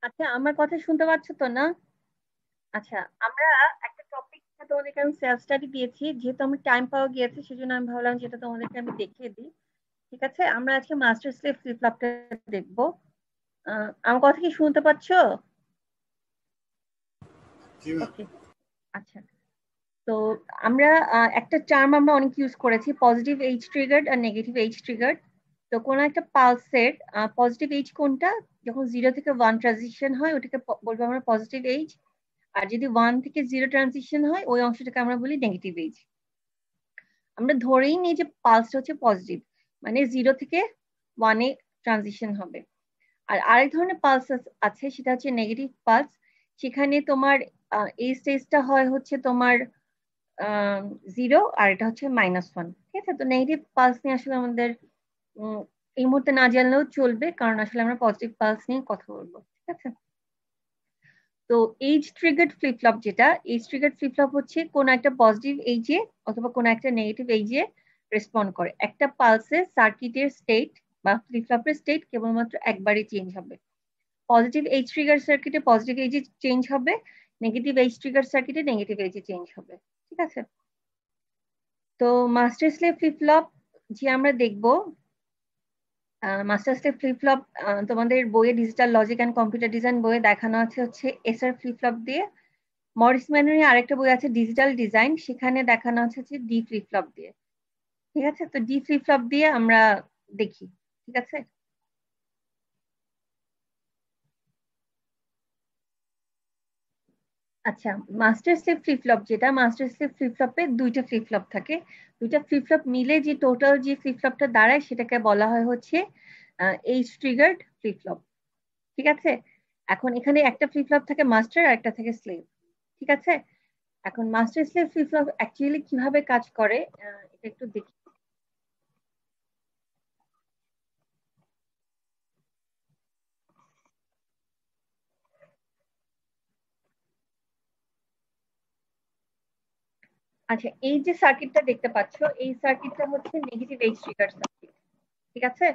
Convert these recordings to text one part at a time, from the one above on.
আচ্ছা, আমার কথা শুনতে পাচ্ছ তো না? আচ্ছা, আমরা একটা টপিক তোমাদেরকে আমি সেলফ স্টাডি দিয়েছি, যেহেতু আমার টাইম পাওয়া গিয়েছে সেজন্য আমি ভাবলাম যেটা তোমাদেরকে আমি দেখিয়ে দিই। ঠিক আছে, আমরা আজকে মাস্টার স্লেভ ফ্লিপ ফ্লপটা দেখবো। আমার কথা কি শুনতে পাচ্ছ? জি ম্যাম। ওকে। আচ্ছা, তো আমরা একটা টার্ম আমরা অনেক ইউজ করেছি, পজিটিভ এইজ ট্রিগার্ড আর নেগেটিভ এইজ ট্রিগার্ড। তো কোনো একটা পালসের পজিটিভ এইজ কোনটা, যখন 0 থেকে 1 ট্রানজিশন হয় ওটাকে বলবো আমরা পজিটিভ এইজ। আর যদি 1 থেকে 0 ট্রানজিশন হয় ওই অংশটাকে আমরা বলি নেগেটিভ এইজ। আমরা ধরেই নিই যে পালসটা হচ্ছে পজিটিভ, মানে 0 থেকে 1-এ ট্রানজিশন হবে। আর আরেক ধরনের পালস আছে, সেটা হচ্ছে নেগেটিভ পালস। সেখানে তোমার এই স্টেজটা হয় হচ্ছে তোমার 0, আর এটা হচ্ছে -1। ঠিক আছে, তো নেগেটিভ পালস নিয়ে আসলে আমাদের উম, এই মুহূর্তে না জানলেও চলবে, কারণ আসলে আমরা পজিটিভ পালস নিয়ে কথা বলবো। ঠিক আছে, তো এইজ ট্রিগার্ড ফ্লিপ ফ্লপ, যেটা এইজ ট্রিগার্ড ফ্লিপ ফ্লপ হচ্ছে কোন একটা পজিটিভ এইজে অথবা কোন একটা নেগেটিভ এইজে রেসপন্ড করে। একটা পালসে সার্কিটের স্টেট বা ফ্লিপ ফ্লপের স্টেট কেবলমাত্র একবারই চেঞ্জ হবে। পজিটিভ এইজ ট্রিগার সার্কিটে পজিটিভ এইজে চেঞ্জ হবে, নেগেটিভ এইজ ট্রিগার সার্কিটে নেগেটিভ এইজে চেঞ্জ হবে। ঠিক আছে, তো মাস্টার স্লেভ ফ্লিপ ফ্লপ যে আমরা দেখবো, মাস্টার স্লেভ ফ্লিপ ফ্লপ তোমাদের বইয়ে digital logic and computer design বইয়ে দেখানো আছে হচ্ছে এসআর ফ্লিপ ফ্লপ দিয়ে। মরিস ম্যানের আরেকটা বই আছে ডিজিটাল ডিজাইন, সেখানে দেখানো আছে হচ্ছে ডি ফ্লিপ ফ্লপ দিয়ে। ঠিক আছে, তো ডি ফ্লিপ ফ্লপ দিয়ে আমরা দেখি। ঠিক আছে, আচ্ছা, মাস্টার স্লেভ ফ্লিপ ফ্লপ, যেটা মাস্টার স্লেভ ফ্লিপ ফ্লপে দুইটা ফ্লিপ ফ্লপ থাকে। দুইটা ফ্লিপ ফ্লপ মিলে যে টোটাল যে ফ্লিপ ফ্লপটা দাঁড়ায় সেটাকে বলা হয় হচ্ছে এইজ ট্রিগার্ড ফ্লিপ ফ্লপ। ঠিক আছে, এখন এখানে একটা ফ্লিপ ফ্লপ থাকে মাস্টার আর একটা থাকে স্লেভ। ঠিক আছে, এখন master slave flip flop actually কিভাবে কাজ করে এটা একটু দেখি। আচ্ছা, এই যে সার্কিটটা দেখতে পাচ্ছ, এই সার্কিটটা হচ্ছে নেগেটিভ এইচ ট্রিগার সার্কিট। ঠিক আছে,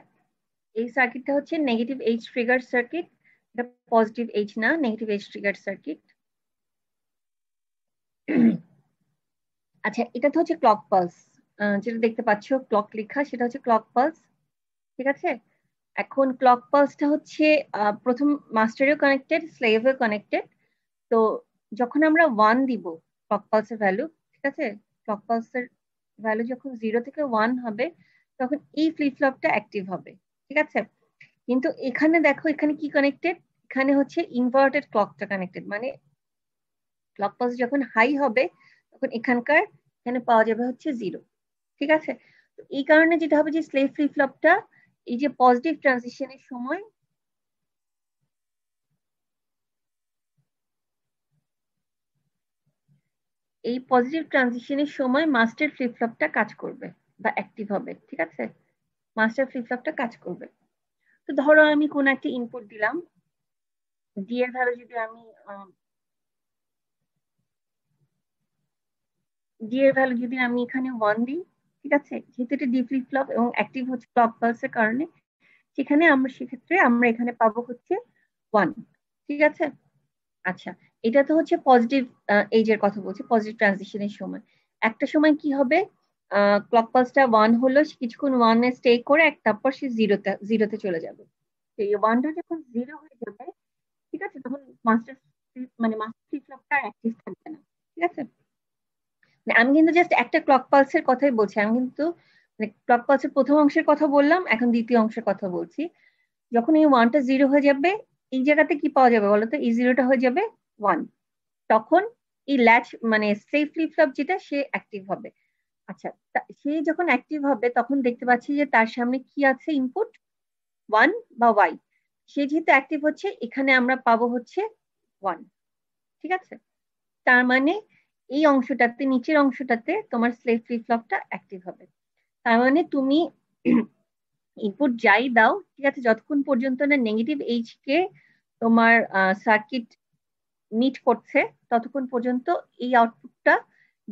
এই সার্কিটটা হচ্ছে নেগেটিভ এইচ ট্রিগার সার্কিট। এটা পজিটিভ এইচ না, নেগেটিভ এইচ ট্রিগার সার্কিট। আচ্ছা, এটা তো হচ্ছে ক্লক পালস, যেটা দেখতে পাচ্ছ ক্লক লেখা, সেটা হচ্ছে ক্লক পালস। ঠিক আছে, এখন ক্লক পালসটা হচ্ছে প্রথম মাস্টারেও কানেক্টেড, স্লেভেও কানেক্টেড। তো যখন আমরা 1 দিব ক্লক পালসের ভ্যালু, ঠিক আছে, ক্লক পালসের ভ্যালু যখন 0 থেকে 1 হবে তখন এই ফ্লিপ ফ্লপটা অ্যাক্টিভ হবে। ঠিক আছে, কিন্তু এখানে দেখো এখানে কি কানেক্টেড, এখানে হচ্ছে ইনভার্টেড ক্লকটা কানেক্টেড, মানে ক্লক পালস যখন হাই হবে তখন এখানে পাওয়া যাবে হচ্ছে 0। ঠিক আছে, তো এই কারণে যেটা হবে যে স্লেভ ফ্লিপ ফ্লপটা এই যে পজিটিভ ট্রানজিশনের সময়, এই পজিটিভ ট্রানজিশনের সময় মাস্টার ফ্লিপ ফ্লপটা কাজ করবে বা অ্যাক্টিভ হবে। ঠিক আছে, মাস্টার ফ্লিপ ফ্লপটা কাজ করবে। তো ধরো আমি কোন একটা ইনপুট দিলাম, ডি এর ভ্যালু যদি আমি ডি এর ভ্যালু যদি আমি এখানে 1 দিই, ঠিক আছে, যেহেতু এটা ডি ফ্লিপ ফ্লপ এবং অ্যাক্টিভ হচ্ছে ক্লক পালসের কারণে, সেক্ষেত্রে আমরা এখানে পাবো হচ্ছে 1। ঠিক আছে, আচ্ছা, এটা তো হচ্ছে পজিটিভ এইজের কথা বলছি, পজিটিভ ট্রানজিশনের সময়। একটা সময় কি হবে, ক্লক পালসটা 1 হলো, সে কিছুক্ষণ 1-এ স্টে করে তারপর সে জিরোতে চলে যাবে। তো এই 1টা যখন 0 হয়ে যাবে, ঠিক আছে, তখন মাস্টার মানে মাস্টার ফ্লিপ ফ্লপটা অ্যাক্টিভ থাকবে না। ঠিক আছে, মানে আমি কিন্তু জাস্ট একটা ক্লক পালসের কথাই বলছি, আমি কিন্তু মানে ক্লক পালসের প্রথম অংশের কথা বললাম, এখন দ্বিতীয় অংশের কথা বলছি। যখন এই 1টা 0 হয়ে যাবে, এই জায়গাতে কি পাওয়া যাবে বলতো, এই 0টা হয়ে যাবে 1। তখন এই ল্যাচ মানে সেফ ফ্লিপ ফ্লপ যেটা সে অ্যাক্টিভ হবে। আচ্ছা, সে যখন অ্যাক্টিভ হবে তখন দেখতে পাচ্ছি যে তার সামনে কি আছে, ইনপুট 1 বা ওয়াই। সে যেহেতু অ্যাক্টিভ হচ্ছে এখানে আমরা পাবো হচ্ছে 1। ঠিক আছে, তার মানে এই অংশটাতে, নিচের অংশটাতে তোমার স্লেভ ফ্লিপ ফ্লপটা অ্যাক্টিভ হবে। তার মানে তুমি ইনপুট যাই দাও, ঠিক আছে, যতক্ষণ পর্যন্ত না নেগেটিভ এইচ কে তোমার সার্কিট মিট করছে ততক্ষণ পর্যন্ত এই আউটপুটটা,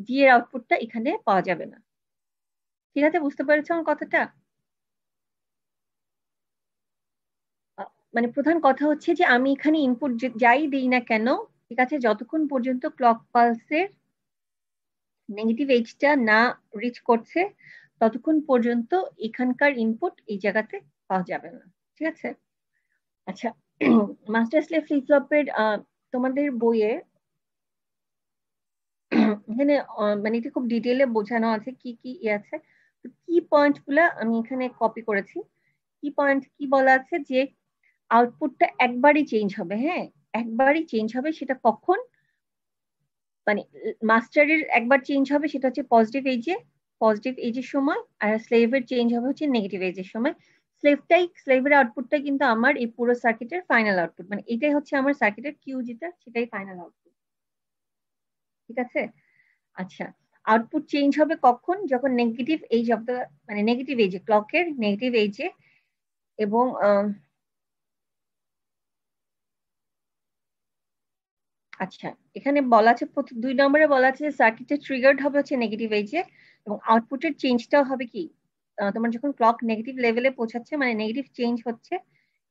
ডি এর আউটপুটটা এখানে পাওয়া যাবে না। ঠিক আছে, বুঝতে পেরেছো আমার কথাটা? মানে প্রধান কথা হচ্ছে যে আমি এখানে ইনপুট যাই দিই না কেন, ঠিক আছে, যতক্ষণ পর্যন্ত ক্লক পালসের নেগেটিভ এইজটা না রিচ করছে ততক্ষণ পর্যন্ত এখানকার ইনপুট এই জায়গাতে পাওয়া যাবে না, ঠিক আছে। আচ্ছা, মাস্টার স্লেভ ফ্লিপ ফ্লপের তোমাদের বইয়ে এখানে মানে এটা খুব ডিটেইলে বোঝানো আছে কি কি আছে। কি পয়েন্ট গুলা আমি এখানে কপি করেছি। কি পয়েন্ট কি বলা আছে যে আউটপুটটা একবারই চেঞ্জ হবে, হ্যাঁ একবারই চেঞ্জ হবে। সেটা কখন, মানে মাস্টারের একবার চেঞ্জ হবে সেটা হচ্ছে পজিটিভ এজের সময়, আর স্লেভের চেঞ্জ হবে হচ্ছে নেগেটিভ এজের সময়। স্লেভের আউটপুটটাই কিন্তু আমার এই পুরো সার্কিটের ফাইনাল আউটপুট, মানে এটাই হচ্ছে আমার সার্কিটের কিউ যেটা সেটাই ফাইনাল আউটপুট, ঠিক আছে। আচ্ছা, আউটপুট চেঞ্জ হবে কখন, যখন নেগেটিভ এজ অফ দ্য, মানে নেগেটিভ এজে, ক্লকের নেগেটিভ এজে। এবং আচ্ছা, এখানে বলা আছে 2 নম্বরে বলা আছে যে সার্কিটের ট্রিগার্ড হবে হচ্ছে নেগেটিভ এজে, এবং আউটপুটের চেঞ্জটাও হবে কি, তোমার যখন ক্লক নেগেটিভ লেভেলে পৌঁছাচ্ছে, মানে নেগেটিভ চেঞ্জ হচ্ছে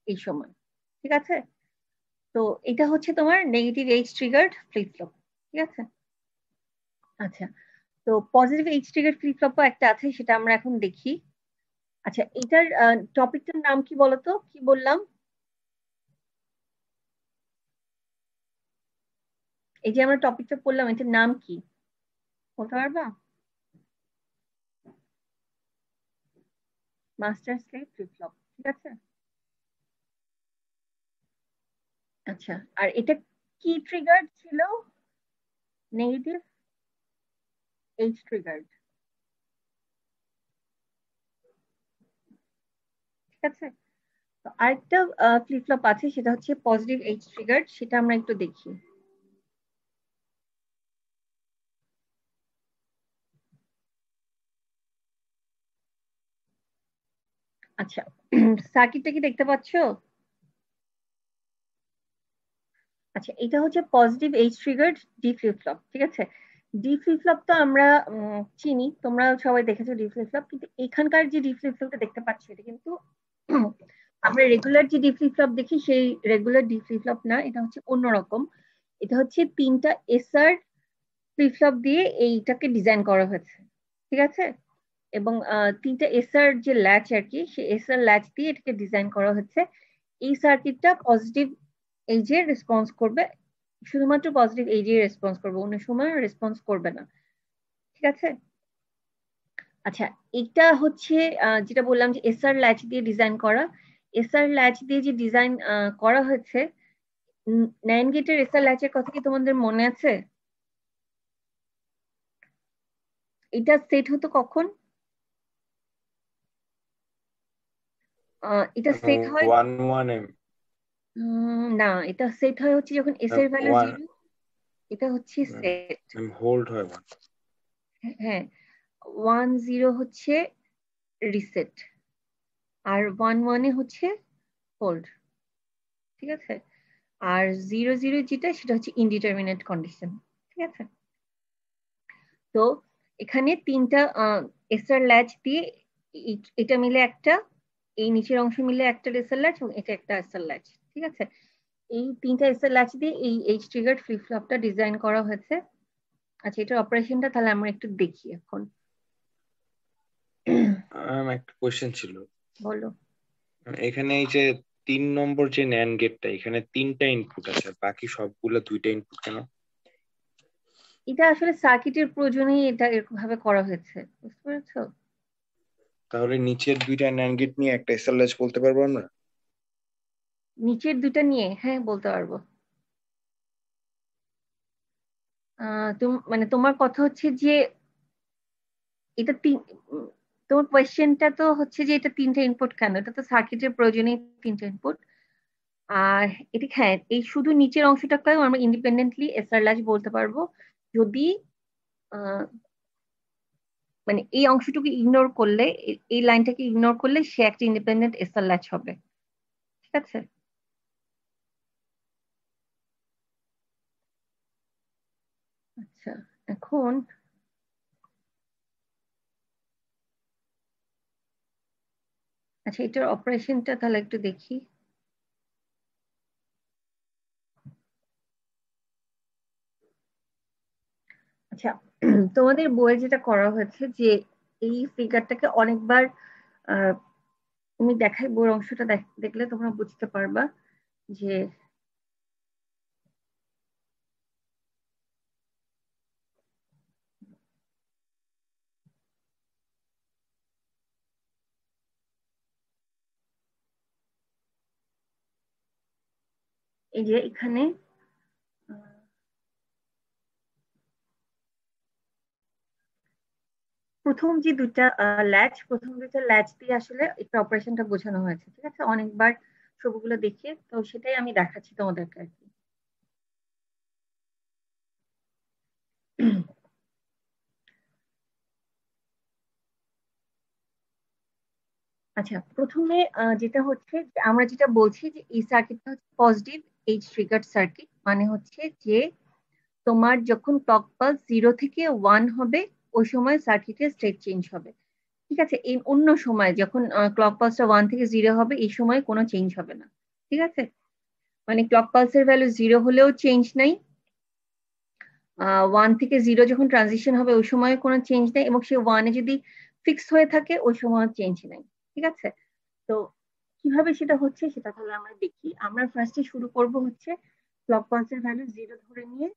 এই সময়, ঠিক আছে। তো এটা হচ্ছে তোমার negative edge triggered flip flop, ঠিক আছে। আচ্ছা, তো পজিটিভ এজ ট্রিগার্ড ফ্লিপ ফ্লপও একটা আছে, সেটা আমরা এখন দেখি। আচ্ছা, এটার টপিকটার নাম কি বলতো, কি বললাম? এই যে আমরা টপিকটা পড়লাম এটার নাম কি বলতে পারবা? মাস্টার স্লেভ ফ্লিপ ফ্লপ, ঠিক আছে। আচ্ছা, আর এটা কি ট্রিগার ছিল? নেগেটিভ এইচ ট্রিগার, ঠিক আছে। তো আরেকটা ফ্লিপ ফ্লপ আছে, সেটা হচ্ছে পজিটিভ এইচ ট্রিগার, সেটা আমরা একটু দেখি। আচ্ছা, সার্কিটটা কি দেখতে পাচ্ছো? আচ্ছা, এটা হচ্ছে positive H triggered D flip flop, ঠিক আছে। ডি ফ্লিপ ফ্লপ তো আমরা চিনি, তোমরা সবাই দেখেছো ডি ফ্লিপ ফ্লপ, কিন্তু এখানকার যে ডি ফ্লিপ ফ্লপটা দেখতে পাচ্ছি এটা কিন্তু আমরা রেগুলার যে ডি ফ্লিপ ফ্লপ দেখি সেই রেগুলার ডি ফ্লিপ ফ্লপ না, এটা হচ্ছে অন্যরকম। এটা হচ্ছে 3টা এসআর ফ্লিপ ফ্লপ দিয়ে এইটাকে ডিজাইন করা হয়েছে, ঠিক আছে। এবং 3টা এসআর যে ল্যাচ আর কি, সেই এসআর ল্যাচ দিয়ে এটাকে ডিজাইন করা হচ্ছে। এই সার্কিটটা পজিটিভ এইজে রেসপন্স করবে, শুধুমাত্র পজিটিভ এইজে রেসপন্স করবে, অন্য সময় রেসপন্স করবে না, ঠিক আছে। আচ্ছা, এটা হচ্ছে যেটা বললাম যে এসআর ল্যাচ দিয়ে ডিজাইন করা। এসআর ল্যাচ দিয়ে যে ডিজাইন করা হয়েছে, নাইন গেটের এসআর ল্যাচের কথা কি তোমাদের মনে আছে? এটা সেট হতো কখন? এটা সেট হয়, 1 1 না, এটা সেট হয় হচ্ছে যখন এস এর ভ্যালু ওয়ান 0, এটা হচ্ছে সেট। হোল্ড হয় 1। হ্যাঁ, 1 0 হচ্ছে রিসেট, আর 1 1 হচ্ছে হোল্ড, ঠিক আছে। আর 0 0 যেটা সেটা হচ্ছে ইনডিটারমিনেট কন্ডিশন, ঠিক আছে। তো এখানে 3টা এসআর ল্যাচ দিয়ে এটা মিলে একটা, এই নিচের অংশ মিলে একটা এসআর ল্যাচ, এবং এটা একটা এসআর ল্যাচ, ঠিক আছে। এই 3টা এসআর ল্যাচ দিয়ে এই এইচ ট্রিগার্ড ফ্লিপ ফ্লপটা ডিজাইন করা হয়েছে। আচ্ছা, এটার অপারেশনটা তাহলে আমরা একটু দেখি এখন। একটা কোয়েশ্চেন ছিল। বলো। এখানে এই যে 3 নম্বর যে ন্যান্ড গেটটা, এখানে 3টা ইনপুট আছে, আর বাকি সবগুলো 2টা ইনপুট কেন? এটা আসলে সার্কিটের প্রয়োজনেই এটা এরকম ভাবে করা হয়েছে, বুঝতে পেরেছো? তাহলে নিচের 2টা ন্যান্ড গেট নিয়ে একটা এসএলএস বলতে পারবো আমরা? নিচের দুটা নিয়ে হ্যাঁ বলতে পারবো। মানে তোমার কথা হচ্ছে যে এটা তোমার কোয়েশ্চেনটা তো হচ্ছে যে এটা 3টা ইনপুট কেন, এটা তো সার্কিটের প্রয়োজনেই 3টা ইনপুট। আর এটা হ্যাঁ, এই শুধু নিচের অংশটাকেও আমরা ইন্ডিপেন্ডেন্টলি এসআর ল্যাচ বলতে পারবো, যদি আহ, মানে এই অংশটুকু ইগনোর করলে, এই লাইনটাকে ইগনোর করলে সে একটা ইন্ডিপেন্ডেন্ট এসআর ল্যাচ হবে, ঠিক আছে। আচ্ছা, এখন আচ্ছা এটার অপারেশনটা তাহলে একটু দেখি। আচ্ছা, তোমাদের বইয়ে যেটা করা হয়েছে যে এই ফিগারটাকে অনেকবার তুমি দেখাই, বইয়ের অংশটা দেখলে তোমরা বুঝতে পারবা যে এই যে এখানে প্রথম দুইটা ল্যাচ দিয়ে আসলে একটা অপারেশনটা বোঝানো হয়েছে, ঠিক আছে, অনেকবার ছবিগুলো দেখিয়ে, তো সেটাই আমি দেখাচ্ছি তোমাদেরকে আর কি। আচ্ছা, প্রথমে যেটা হচ্ছে যে আমরা যেটা বলছি যে এই সার্কিটটা হচ্ছে পজিটিভ এইচ ট্রিগার্ড সার্কিট, মানে হচ্ছে যে তোমার যখন ক্লক পালস 0 থেকে 1 হবে ওই সময় সার্কিটের স্টেট চেঞ্জ হবে, ঠিক আছে। এই অন্য সময় যখন ক্লক পালসটা 1 থেকে 0 হবে এই সময় কোনো চেঞ্জ হবে না, ঠিক আছে। মানে ক্লক পালসের ভ্যালু 0 হলেও চেঞ্জ নাই, 1 থেকে 0 যখন ট্রানজিশন হবে ওই সময় কোনো চেঞ্জ নেই, এবং সে 1-এ যদি ফিক্স হয়ে থাকে ওই সময় চেঞ্জ নেই, ঠিক আছে। তো কিভাবে সেটা হচ্ছে সেটা তাহলে আমরা দেখি। আমরা ফার্স্টে শুরু করব হচ্ছে ক্লক পালসের ভ্যালু 0 ধরে নিয়ে,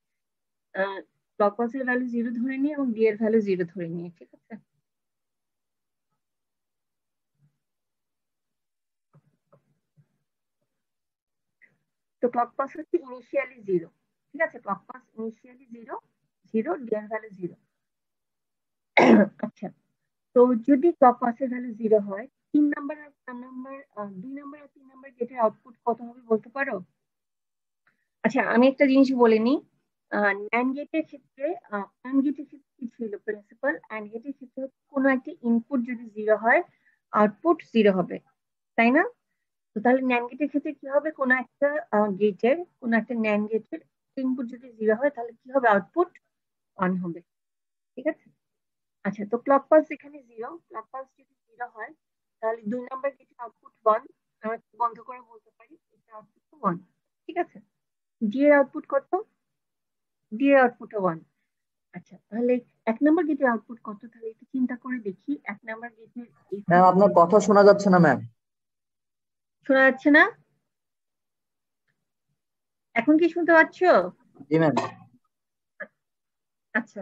ক্লক পালসের ভ্যালু 0 ধরে নিয়ে এবং ডি এর ভ্যালু 0 ধরে নিয়ে, ঠিক আছে। তো ক্লক পালস হচ্ছে ইনিশিয়ালি 0, ঠিক আছে, ক্লক পালস ইনিশিয়ালি 0, 0, ডি এর ভ্যালু 0। আচ্ছা, তো যদি ক্লক পালসের ভ্যালু 0 হয়, 2 নাম্বার আর 3 নাম্বার গেটের আউটপুট কত হবে বলতে পারো? আচ্ছা, আমি একটা জিনিস বলে নিই। NAND গেটের ক্ষেত্রে AND গেটের ক্ষেত্রে কি ছিল প্রিন্সিপাল, AND গেটের ক্ষেত্রে কোনো একটা ইনপুট যদি 0 হয় আউটপুট 0 হবে, তাই না? তো তাহলে NAND গেটের ক্ষেত্রে কি হবে, কোনো একটা NAND গেটের ইনপুট যদি 0 হয় তাহলে কি হবে, আউটপুট 1 হবে, ঠিক আছে। আচ্ছা, তো ক্লক পালস এখানে 0, ক্লক পালস যদি 0 হয় তাহলে 2 নাম্বার গেটের আউটপুট 1, আমরা বন্ধ করে বলতে পারি এটা আউটপুট 1, ঠিক আছে। ডি এর আউটপুট কত? ডি এর আউটপুট 1। আচ্ছা, তাহলে 1 নাম্বার গেটের আউটপুট কত, তাহলে একটু চিন্তা করে দেখি। 1 নাম্বার গেটের এই ম্যাম আপনার কথা শোনা যাচ্ছে না ম্যাম। শোনা যাচ্ছে না? এখন কি শুনতে পাচ্ছ? জি ম্যাম। আচ্ছা,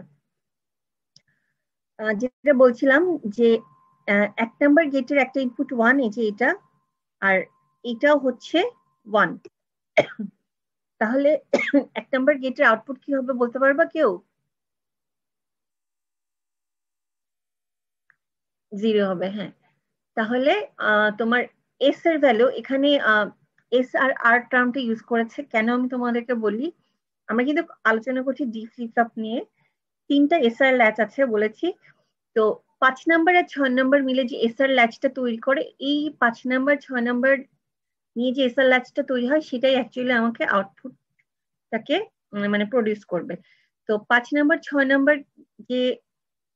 যেটা বলছিলাম যে 1 নাম্বার গেটের একটা ইনপুট 1, এই যে এটা, আর এটাও হচ্ছে 1, তাহলে 1 নাম্বার গেটের আউটপুট কি হবে বলতে পারবা কেউ? 0 হবে, হ্যাঁ। তাহলে তোমার এস এর ভ্যালু এখানে এস আর আর টার্মটা ইউজ করেছে কেন আমি তোমাদেরকে বলি। আমরা কিন্তু আলোচনা করছি ডি ফ্লিপ ফ্লপ নিয়ে, 3টা এসআর ল্যাচ আছে বলেছি। তো 5 নাম্বার আর 6 নাম্বার মিলে যে এসআর ল্যাচটা তৈরি করে, এই 5 নাম্বার 6 নাম্বার নিয়ে যে এসআর ল্যাচটা তৈরি হয় সেটাই অ্যাকচুয়ালি আমাকে আউটপুটটাকে মানে প্রডিউস করবে। তো 5 নাম্বার 6 নাম্বার যে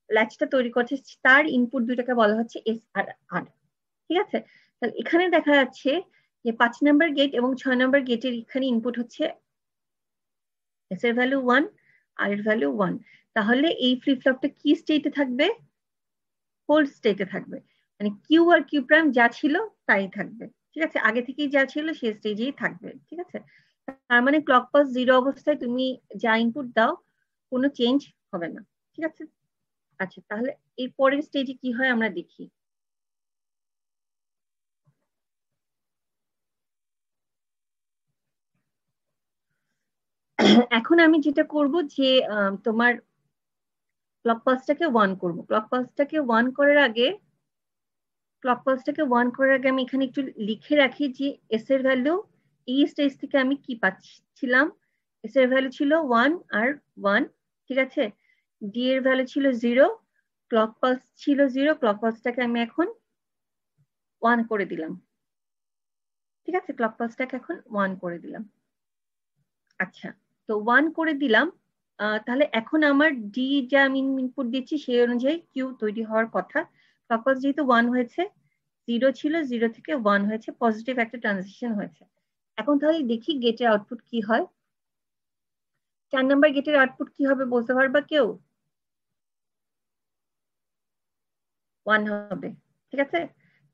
ল্যাচটা তৈরি করছে তার ইনপুট দুইটাকে বলা হচ্ছে এস আর আর, ঠিক আছে। তাহলে এখানে দেখা যাচ্ছে যে 5 নাম্বার গেট এবং 6 নাম্বার গেটের এখানে ইনপুট হচ্ছে এস এর ভ্যালু 1, আর এর ভ্যালু 1। তাহলে এই ফ্লিপ ফ্লপটা কি স্টেটে থাকবে? হোল্ড স্টেটে থাকবে, মানে কিউ আর কিউ প্রাইম যা ছিল তাই থাকবে, ঠিক আছে, আগে থেকেই যা ছিল সেই স্টেজেই থাকবে, ঠিক আছে। তার মানে ক্লক পালস 0 অবস্থায় তুমি যা ইনপুট দাও কোনো চেঞ্জ হবে না, ঠিক আছে। আচ্ছা, তাহলে এর পরের স্টেজে কি হয় আমরা দেখি। এখন আমি যেটা করব যে তোমার ক্লক পালসটাকে 1 করব। ক্লক পালসটাকে 1 করার আগে আমি এখানে একটু লিখে রাখি যে এস এর ভ্যালু এই স্টেজ থেকে আমি কি পাচ্ছিলাম। এস এর ভ্যালু ছিল 1 আর 1, ঠিক আছে। ডি এর ভ্যালু ছিল 0, ক্লক পালস ছিল 0, ক্লক পালসটাকে আমি এখন 1 করে দিলাম, ঠিক আছে, ক্লক পালসটাকে এখন 1 করে দিলাম। আচ্ছা, তো 1 করে দিলাম, তাহলে এখন আমার ডি যা আমি ইনপুট দিচ্ছি সেই অনুযায়ী কিউ তৈরি হওয়ার কথা। ক্লক পালস যেহেতু 1 হয়েছে, 0 ছিল, 0 থেকে 1 হয়েছে, পজিটিভ একটা ট্রানজিশন হয়েছে। এখন তাহলে দেখি গেটের আউটপুট কি হয়। 4 নাম্বার গেটের আউটপুট কি হবে বলতে পারবা কেউ? 1 হবে, ঠিক আছে।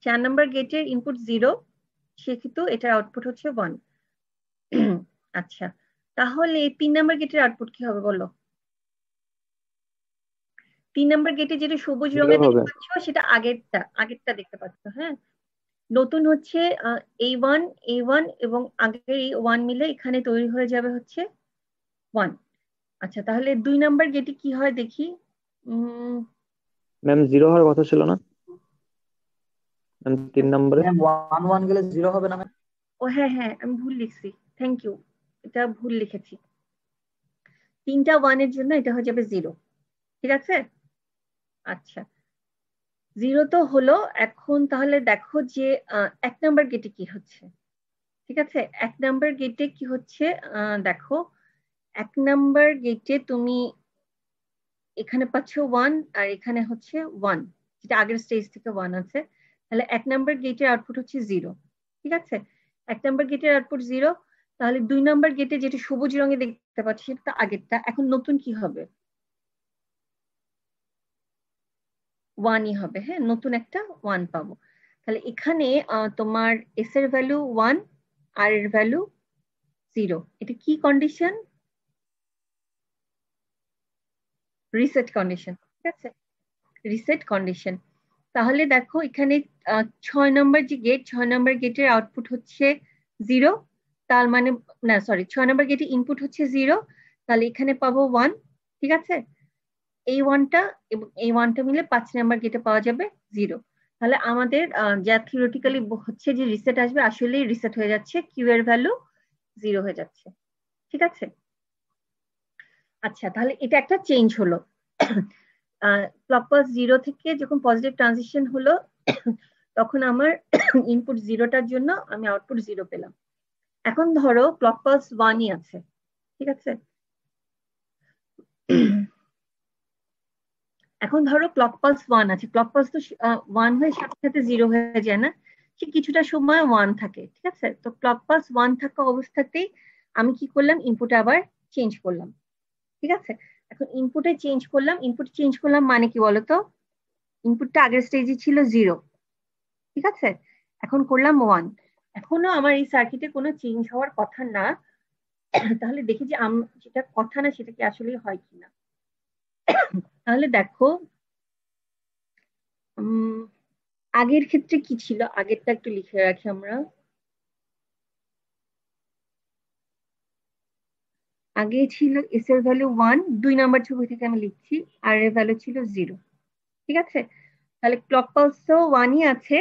4 নাম্বার গেটের ইনপুট 0, সেক্ষেত্রে এটার আউটপুট হচ্ছে 1। আচ্ছা, তাহলে 3 নাম্বার গেটের আউটপুট কি হবে বলো? 3 নাম্বার গেটে যেটা সবুজ রঙের দেখতে পাচ্ছ সেটা আগেরটা দেখতে পাচ্ছ, হ্যাঁ। নতুন হচ্ছে A1 এবং আগের এই 1 মিলে এখানে তৈরি হয়ে যাবে হচ্ছে 1। আচ্ছা, তাহলে 2 নাম্বার গেটে কি হয় দেখি। ম্যাম 0 হওয়ার কথা ছিল না ম্যাম 3 নম্বরে? ম্যাম 1 1 গেলে 0 হবে না ম্যাম? ও হ্যাঁ হ্যাঁ, আমি ভুল লিখছি, থ্যাংক ইউ, এটা ভুল লিখেছি। 3টা 1 এর জন্য এটা হয়ে যাবে 0, ঠিক আছে। আচ্ছা, 0 তো হলো। এখন তাহলে দেখো যে 1 নাম্বার গেটে কি হচ্ছে, ঠিক আছে। 1 নাম্বার গেটে কি হচ্ছে দেখো, 1 নাম্বার গেটে তুমি এখানে পাচ্ছ 1 আর এখানে হচ্ছে 1, যেটা আগের স্টেজ থেকে 1 আছে। তাহলে 1 নাম্বার গেটের আউটপুট হচ্ছে 0, ঠিক আছে। 1 নাম্বার গেটের আউটপুট 0। তাহলে 2 নাম্বার গেটে যেটা সবুজ রঙে দেখতে পাচ্ছি সেটা আগেরটা। এখন নতুন কি হবে? 1ই হবে, হ্যাঁ, নতুন একটা 1 পাবো। তাহলে এখানে তোমার এস এর ভ্যালু 1 আর এর ভ্যালু 0। এটা কি কন্ডিশন? রিসেট কন্ডিশন, ঠিক আছে, রিসেট কন্ডিশন। তাহলে দেখো এখানে 6 নম্বর যে গেট, 6 নম্বর গেটের আউটপুট হচ্ছে 0, তার মানে না সরি 6 নম্বর গেটে ইনপুট হচ্ছে 0, তাহলে এখানে পাবো 1, ঠিক আছে। এই 1টা এবং এই 1টা মিলে 5 নাম্বার গেটে পাওয়া যাবে 0। তাহলে আমাদের যা থিওরিটিক্যালি হচ্ছে যে রিসেট আসবে, আসলে রিসেট হয়ে যাচ্ছে, কিউ এর ভ্যালু 0 হয়ে যাচ্ছে, ঠিক আছে। আচ্ছা, তাহলে এটা একটা চেঞ্জ হলো। ক্লক পালস 0 থেকে যখন পজিটিভ ট্রানজিশন হলো তখন আমার ইনপুট 0টার জন্য আমি আউটপুট 0 পেলাম। এখন ধরো ক্লক পালস 1ই আছে, ঠিক আছে। এখন ধরো ক্লক পালস 1 আছে, ক্লক পালস তো 1 হয়ে সাথে সাথে 0 হয়ে যায় না, সে কিছুটা সময় 1 থাকে, ঠিক আছে। তো ক্লক পালস 1 থাকা অবস্থাতেই আমি কি করলাম, ইনপুটে আবার চেঞ্জ করলাম, ঠিক আছে। এখন ইনপুটে চেঞ্জ করলাম মানে কি বলতো, ইনপুটটা আগের স্টেজে ছিল 0, ঠিক আছে, এখন করলাম 1। এখনো আমার এই সার্কিটে কোনো চেঞ্জ হওয়ার কথা না। তাহলে দেখি যে যেটা কথা না সেটা কি আসলে হয় কিনা। তাহলে দেখো আগের ক্ষেত্রে কি ছিল, আগেরটা একটু লিখে রাখি আমরা। আগে ছিল এস এর ভ্যালু 1, 2 নাম্বার ছবি থেকে আমি লিখছি, আর এর ভ্যালু ছিল 0, ঠিক আছে। তাহলে ক্লক পালসও 1ই আছে,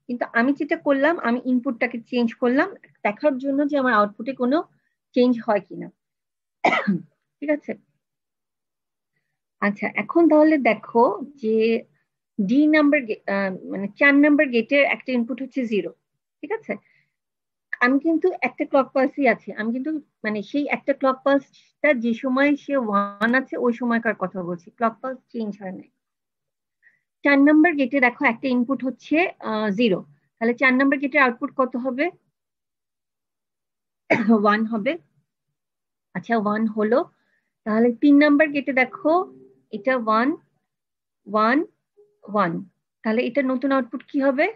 কিন্তু আমি যেটা করলাম আমি ইনপুটটাকে চেঞ্জ করলাম দেখার জন্য যে আমার আউটপুটে কোনো চেঞ্জ হয় কিনা, ঠিক আছে। আচ্ছা, এখন তাহলে দেখো যে ডি নাম্বার মানে 4 নাম্বার গেটের একটা ইনপুট হচ্ছে 0, ঠিক আছে। আমি কিন্তু একটা ক্লক পালসই আছে, আমি কিন্তু মানে সেই একটা ক্লক পালসটা যে সময় সে 1 আছে ওই সময়কার কথা বলছি, ক্লক পালস চেঞ্জ হয় না। 4 নাম্বার গেটে দেখো একটা ইনপুট হচ্ছে 0, তাহলে 4 নাম্বার গেটের আউটপুট কত হবে? 1 হবে। আচ্ছা, 1 হলো। তাহলে 3 নাম্বার গেটে দেখো এটা 1 1 1, তাহলে এটা নতুন আউটপুট কি হবে?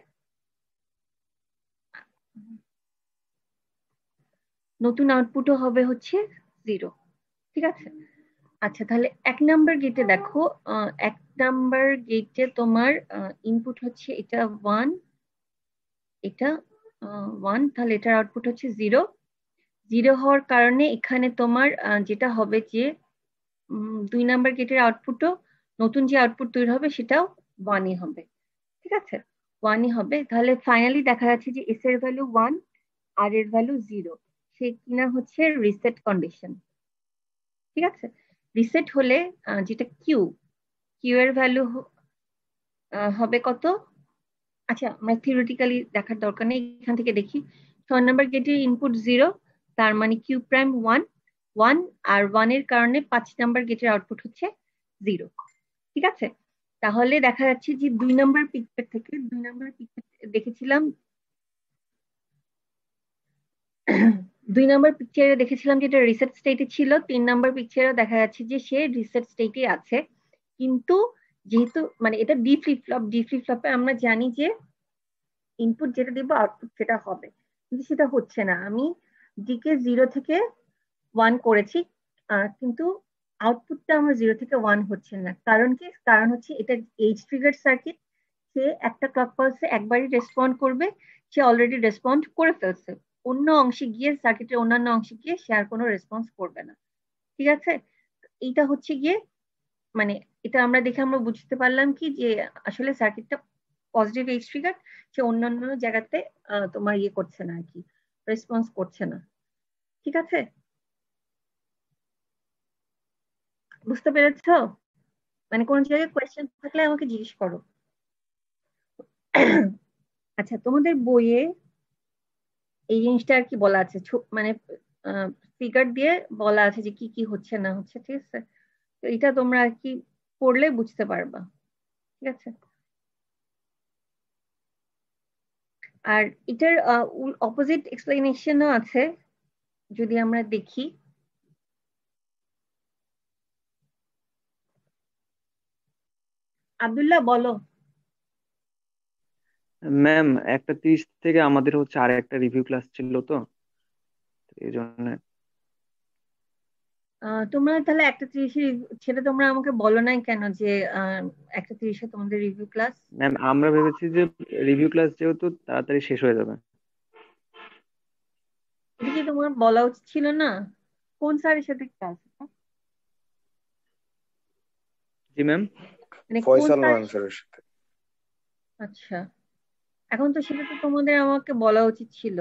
নতুন আউটপুটও হবে হচ্ছে 0, ঠিক আছে। আচ্ছা, তাহলে 1 নাম্বার গেটে দেখো 1 নাম্বার গেটে তোমার ইনপুট হচ্ছে এটা 1, এটা 1, তাহলে এটার আউটপুট হচ্ছে 0। 0 হওয়ার কারণে এখানে তোমার যেটা হবে যে 2 নাম্বার গেটের আউটপুটও নতুন যে আউটপুট তৈরি হবে সেটাও 1ই হবে, ঠিক আছে, 1ই হবে। তাহলে ফাইনালি দেখা যাচ্ছে যে এস এর ভ্যালু 1 আর এর ভ্যালু 0, সে কিনা হচ্ছে রিসেট কন্ডিশন, ঠিক আছে। রিসেট হলে যেটা কিউ এর ভ্যালু হবে কত? আচ্ছা, আমরা থিওরিটিক্যালি দেখার দরকার নেই, এখান থেকে দেখি। 6 নাম্বার গেটের ইনপুট 0, তার মানে কিউ প্রাইম 1 1, আর 1 এর কারণে 5 নাম্বার গেটের আউটপুট হচ্ছে 0, ঠিক আছে। তাহলে দেখা যাচ্ছে যে 2 নাম্বার পিকচার থেকে 2 নাম্বার পিকচার দেখেছিলাম 2 নাম্বার পিকচারে দেখেছিলাম যেটা রিসেট স্টেটে ছিল, 3 নাম্বার পিকচারে দেখা যাচ্ছে যে সে রিসেট স্টেটে আছে, কিন্তু যেহেতু মানে এটা ডি ফ্লিপ ফ্লপে আমরা জানি যে ইনপুট যেটা দিব আউটপুট সেটা হবে, কিন্তু সেটা হচ্ছে না। আমি ডিকে 0 থেকে 1 করেছি, কিন্তু আউটপুটটা আমার 0 থেকে 1 হচ্ছে না। কারণ কি? কারণ হচ্ছে এটা এইচ ট্রিগার সার্কিট। সে একটা ক্লক পালসে একবারই রেসপন্ড করবে, সে অলরেডি রেসপন্ড করে ফেলছে। অন্য অংশে গিয়ে, সার্কিটের অন্যান্য অংশে গিয়ে সে আর কোনো রেসপন্স করবে না। ঠিক আছে? এইটা হচ্ছে গিয়ে মানে এটা আমরা দেখে আমরা বুঝতে পারলাম কি যে আসলে সার্কিটটা পজিটিভ এইচ ট্রিগার, সে অন্যান্য জায়গাতে তোমার ইয়ে করছে না আর কি, রেসপন্স করছে না। ঠিক আছে, বুঝতে পেরেছো? মানে কোন জায়গায় কোয়েশ্চেন থাকলে আমাকে জিজ্ঞেস করো। আচ্ছা, তোমাদের বইয়ে এই জিনিসটা আর কি বলা আছে, মানে ফিগার দিয়ে বলা আছে যে কি কি হচ্ছে না হচ্ছে। ঠিক আছে, তো এটা তোমরা আর কি পড়লে বুঝতে পারবা। ঠিক আছে, আর এটার অপোজিট এক্সপ্লেনেশনও আছে যদি আমরা দেখি। আব্দুল্লাহ বলো। ম্যাম 1:30 থেকে আমাদের হচ্ছে আর একটা রিভিউ ক্লাস ছিল, তো এই জন্য। তোমরা তাহলে 1:30 সেটা তোমরা আমাকে বলো নাই কেন যে 1:30 তোমাদের রিভিউ ক্লাস? ম্যাম আমরা ভেবেছি যে রিভিউ ক্লাস যেহেতু তাড়াতাড়ি শেষ হয়ে যাবে। এটা কি তোমার বলা উচিত ছিল না? কোন স্যারের সাথে ক্লাস? জি ম্যাম। মানে কোন ফয়সাল স্যার? নয়ন স্যারের সাথে। আচ্ছা, এখন তো সেটা তো তোমাদের আমাকে বলা উচিত ছিল।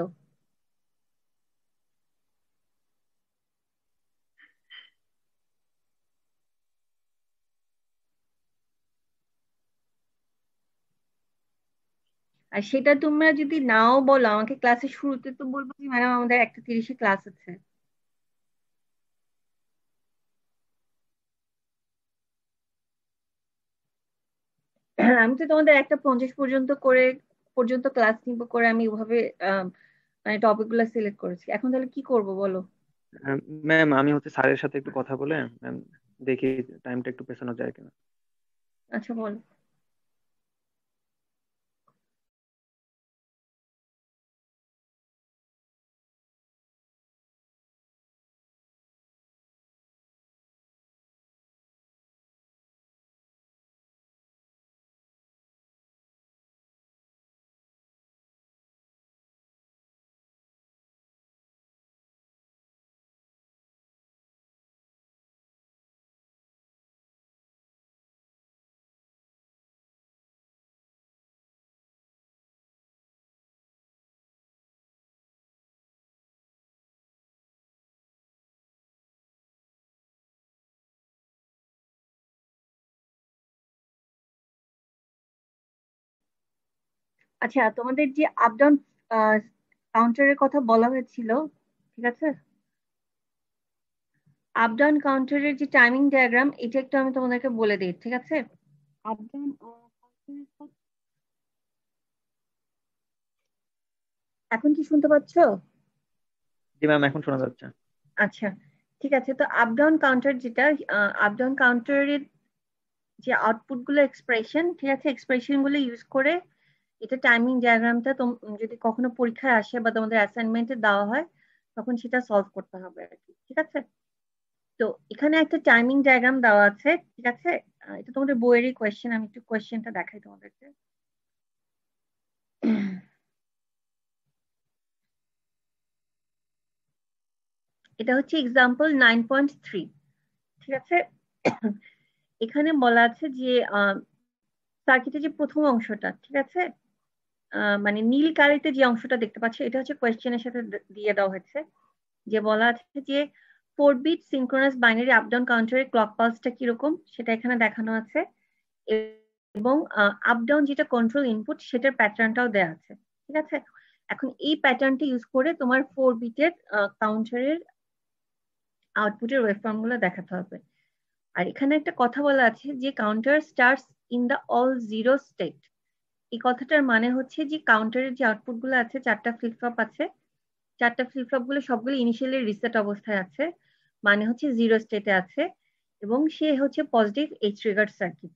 আর সেটা তোমরা যদি নাও বলো আমাকে, ক্লাসের শুরুতে তো বলবো যে ম্যাডাম আমাদের 1:30 ক্লাস আছে। আমি তো তোমাদের 1:50 পর্যন্ত ক্লাস নিব করে আমি ওভাবে আহ, মানে টপিক গুলো সিলেক্ট করেছি। এখন তাহলে কি করব বলো? ম্যাম আমি হচ্ছে স্যারের সাথে একটু কথা বলে ম্যাম দেখি টাইমটা একটু পেছানো যায় কিনা। আচ্ছা, বলো। আচ্ছা, তোমাদের যে আপ ডাউন কাউন্টারের কথা বলা হয়েছিল, ঠিক আছে, আপ ডাউন কাউন্টারের যে টাইমিং ডায়াগ্রাম, এটা একটু আমি তোমাদেরকে বলে দিই। ঠিক আছে, আপ ডাউন, এখন কি শুনতে পাচ্ছো? জি ম্যাম এখন শোনা যাচ্ছে। আচ্ছা, ঠিক আছে। তো আপ ডাউন কাউন্টার যেটা, আপ ডাউন কাউন্টারের যে আউটপুট গুলো এক্সপ্রেশন, ঠিক আছে, এক্সপ্রেশন গুলো ইউজ করে এটা টাইমিং ডায়াগ্রামটা যদি কখনো পরীক্ষায় আসে বা তোমাদের অ্যাসাইনমেন্টে দেওয়া হয় তখন সেটা সলভ করতে হবে আর কি। ঠিক আছে, তো এখানে একটা টাইমিং ডায়াগ্রাম দেওয়া আছে। ঠিক আছে, এটা তোমাদের বইয়েরই কোয়েশ্চেন, আমি একটু কোয়েশ্চেনটা দেখাই তোমাদেরকে। এটা হচ্ছে এক্সাম্পল 9.3। ঠিক আছে, এখানে বলা আছে যে সার্কিটের যে প্রথম অংশটা, ঠিক আছে, মানে নীল কালিতে যে অংশটা দেখতে পাচ্ছ, এটা হচ্ছে কোয়েশ্চেনের সাথে দিয়ে দেওয়া হয়েছে। যে বলা আছে যে 4 bit synchronous binary up down কাউন্টারের ক্লক পালসটা কিরকম সেটা এখানে দেখানো আছে, এবং আপ ডাউন যেটা কন্ট্রোল ইনপুট সেটার প্যাটার্নটাও দেওয়া আছে। ঠিক আছে, এখন এই প্যাটার্নটা ইউজ করে তোমার 4 বিটের কাউন্টারের আউটপুটের ওয়েভফর্ম গুলো দেখাতে হবে। আর এখানে একটা কথা বলা আছে যে counter starts in the all zero state. এই কথাটার মানে হচ্ছে যে কাউন্টারের যে আউটপুট গুলো আছে, 4টা ফ্লিপ ফ্লপ আছে, 4টা ফ্লিপ ফ্লপ গুলো সবগুলো ইনিশিয়ালি রিসেট অবস্থায় আছে, মানে হচ্ছে জিরো স্টেটে আছে, এবং সে হচ্ছে positive H trigger circuit.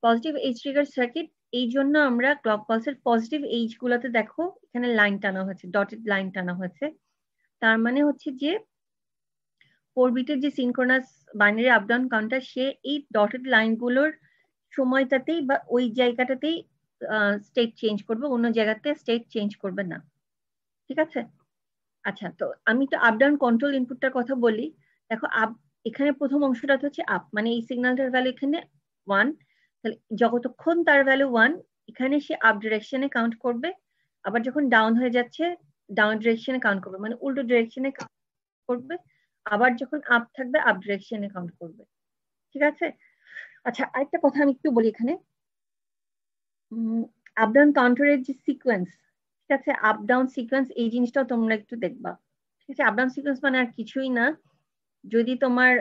Positive H trigger circuit, এই জন্য আমরা ক্লক পালসের পজিটিভ এইচ গুলোতে দেখো এখানে লাইন টানা হয়েছে, ডটেড লাইন টানা হয়েছে। তার মানে হচ্ছে যে 4 বিটের যে synchronous binary up down counter, সে এই ডটেড লাইনগুলোর সময়টাতেই বা ওই জায়গাটাতেই স্টেট চেঞ্জ করবে, অন্য জায়গাতে স্টেট চেঞ্জ করবে না। ঠিক আছে? আচ্ছা, তো আমি তো আপ ডাউন কন্ট্রোল ইনপুটটার কথা বলি। দেখো আপ, এখানে প্রথম অংশটা হচ্ছে আপ, মানে এই সিগন্যালটার ভ্যালু এখানে 1, তাহলে যতক্ষণ তার ভ্যালু 1 এখানে সে আপ ডিরেকশনে কাউন্ট করবে, আবার যখন ডাউন হয়ে যাচ্ছে ডাউন ডিরেকশনে কাউন্ট করবে, মানে উল্টো ডিরেকশনে কাউন্ট করবে, আবার যখন আপ থাকবে আপ ডিরেকশনে কাউন্ট করবে। ঠিক আছে? আচ্ছা, আরেকটা কথা আমি একটু বলি এখানে, আপ ডাউন কাউন্টারের যে সিকোয়েন্স, ঠিক আছে, আপ ডাউন সিকোয়েন্স, এই জিনিসটাও তোমরা একটু দেখবা। ঠিক আছে? আপ ডাউন সিকোয়েন্স মানে আর কিছুই না, যদি তোমার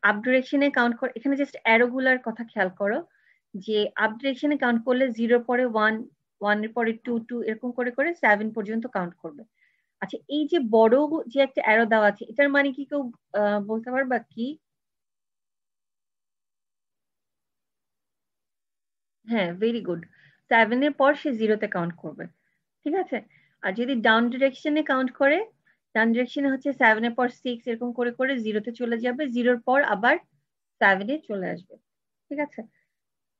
আপ ডিরেকশনে কাউন্ট করে, এখানে জাস্ট অ্যারো গুলার কথা খেয়াল করো, যে আপ ডিরেকশনে কাউন্ট করলে 0 পরে 1, 1 এর পরে 2, 2 এরকম করে করে 7 পর্যন্ত কাউন্ট করবে। আচ্ছা, এই যে বড় যে একটা অ্যারো দেওয়া আছে, এটার মানে কি কেউ বলতে পারবা কি? হ্যাঁ, ভেরি গুড, 7 এর পর সে 0-তে কাউন্ট করবে। ঠিক আছে? আর যদি ডাউন ডিরেকশনে কাউন্ট করে, ডাউন ডিরেকশনে হচ্ছে 7 এর পর 6 এরকম করে করে 0-তে চলে যাবে, 0-র পর আবার 7-এ চলে আসবে। ঠিক আছে?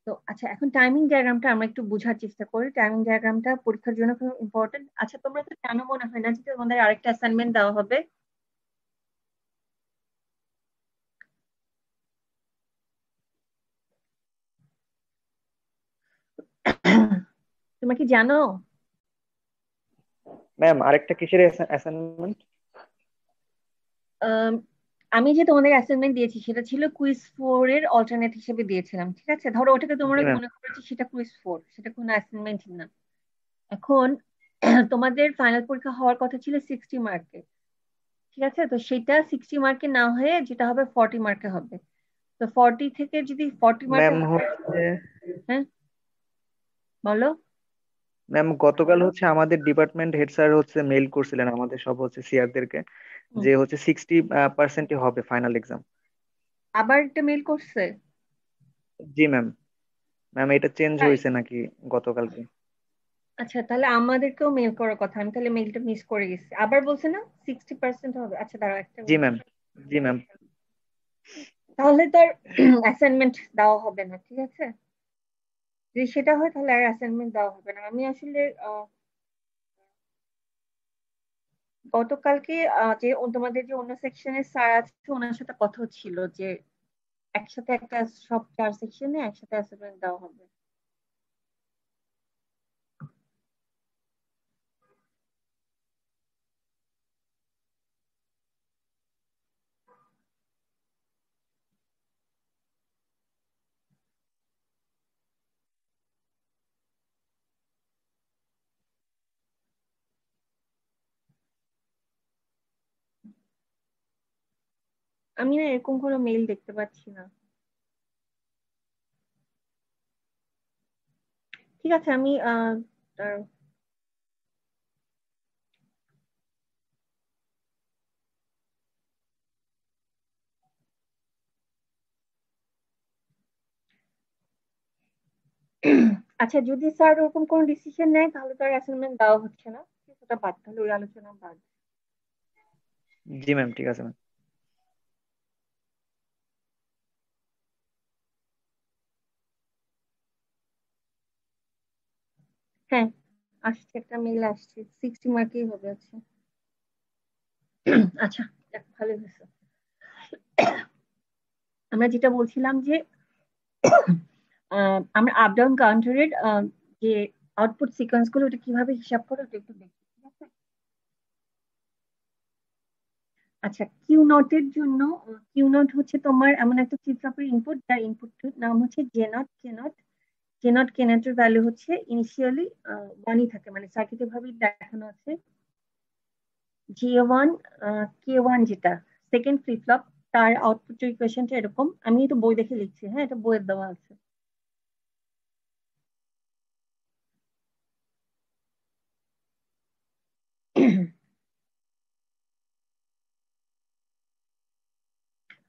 তো আচ্ছা, এখন টাইমিং ডায়াগ্রামটা আমরা একটু বোঝার চেষ্টা করি। টাইমিং ডায়াগ্রামটা পরীক্ষার জন্য খুব ইম্পর্টেন্ট। আচ্ছা, তোমরা তো জানো মনে হয় না যে তোমাদের আরেকটা অ্যাসাইনমেন্ট দেওয়া হবে। তোমরা কি জানো? ম্যাম আরেকটা কিসের অ্যাসাইনমেন্ট? আমি যে তোমাদের অ্যাসাইনমেন্ট দিয়েছি সেটা ছিল কুইজ 4 এর অল্টারনেট হিসেবে দিয়েছিলাম। ঠিক আছে? ধরো ওটাকে তোমরা জি ম্যাম। মনে করেছো সেটা কুইজ 4, সেটা কোনো অ্যাসাইনমেন্ট না। এখন তোমাদের ফাইনাল পরীক্ষা হওয়ার কথা ছিল 60 মার্কে। ঠিক আছে? তো সেটা 60 মার্কে না হয়ে যেটা হবে 40 মার্কে হবে। তো 40 থেকে যদি 40 মার্কে, ম্যাম হচ্ছে হ্যাঁ বলো। ম্যাম গতকাল হচ্ছে আমাদের ডিপার্টমেন্ট হেড স্যার হচ্ছে মেইল করছিলেন আমাদের সব হচ্ছে সিআরদেরকে, হুম, যে হচ্ছে 60% হবে ফাইনাল এক্সাম। আবার একটা মেল করছে? জি ম্যাম। ম্যাম এটা চেঞ্জ তাই? হয়েছে নাকি গতকালকে? আচ্ছা, তাহলে আমাদেরকেও মেল করার কথা, আমি তাহলে মেলটা মিস করে গেছি। আবার বলছে না 60% হবে? আচ্ছা, দাঁড়াও একটা জি মিনিট। ম্যাম। জি ম্যাম। তাহলে তোর অ্যাসাইনমেন্ট দেওয়া হবে না। ঠিক আছে? যদি সেটা হয় তাহলে আর অ্যাসাইনমেন্ট দেওয়া হবে না। আমি আসলে গতকালকে যে তোমাদের যে অন্য সেকশনের স্যার আছে ওনার সাথে কথা হচ্ছিল যে একসাথে একটা সব 4 সেকশনে একসাথে অ্যাসাইনমেন্ট দেওয়া হবে। আমি না এরকম কোনো মেইল দেখতে পাচ্ছি না। ঠিক আছে, আমি দাঁড়াও। আচ্ছা, যদি স্যার ওরকম কোনো ডিসিশন নেয় তাহলে তো আর অ্যাসাইনমেন্ট দেওয়া হচ্ছে না। সেটা বাদ, তাহলে ওই আলোচনা বাদ। জি ম্যাম ঠিক আছে ম্যাম। হ্যাঁ, আসছে, একটা মেইল আসছে, 60 মার্কেই হবে। আচ্ছা। আচ্ছা, যাক, ভালো হয়েছে। আমরা যেটা বলছিলাম যে আমরা আপ ডাউন কাউন্টারের যে আউটপুট সিকোয়েন্স গুলো ওটা কিভাবে হিসাব করে ওটা একটু দেখি। ঠিক আছে? আচ্ছা, কিউ নটের জন্য, কিউ নট হচ্ছে তোমার এমন একটা ফ্লিপ ফ্লপের ইনপুট যার ইনপুট নাম হচ্ছে J naught K naught. J naught K নটের ভ্যালু হচ্ছে ইনিশিয়ালি 1ই থাকে, মানে সার্কিটের ভাবে দেখানো আছে। জে ওয়ান কে ওয়ান যেটা সেকেন্ড ফ্লিপ ফ্লপ, তার আউটপুট ইকুয়েশনটা এরকম। আমি তো বই দেখে লিখছি, হ্যাঁ, এটা বইয়ের দেওয়া আছে।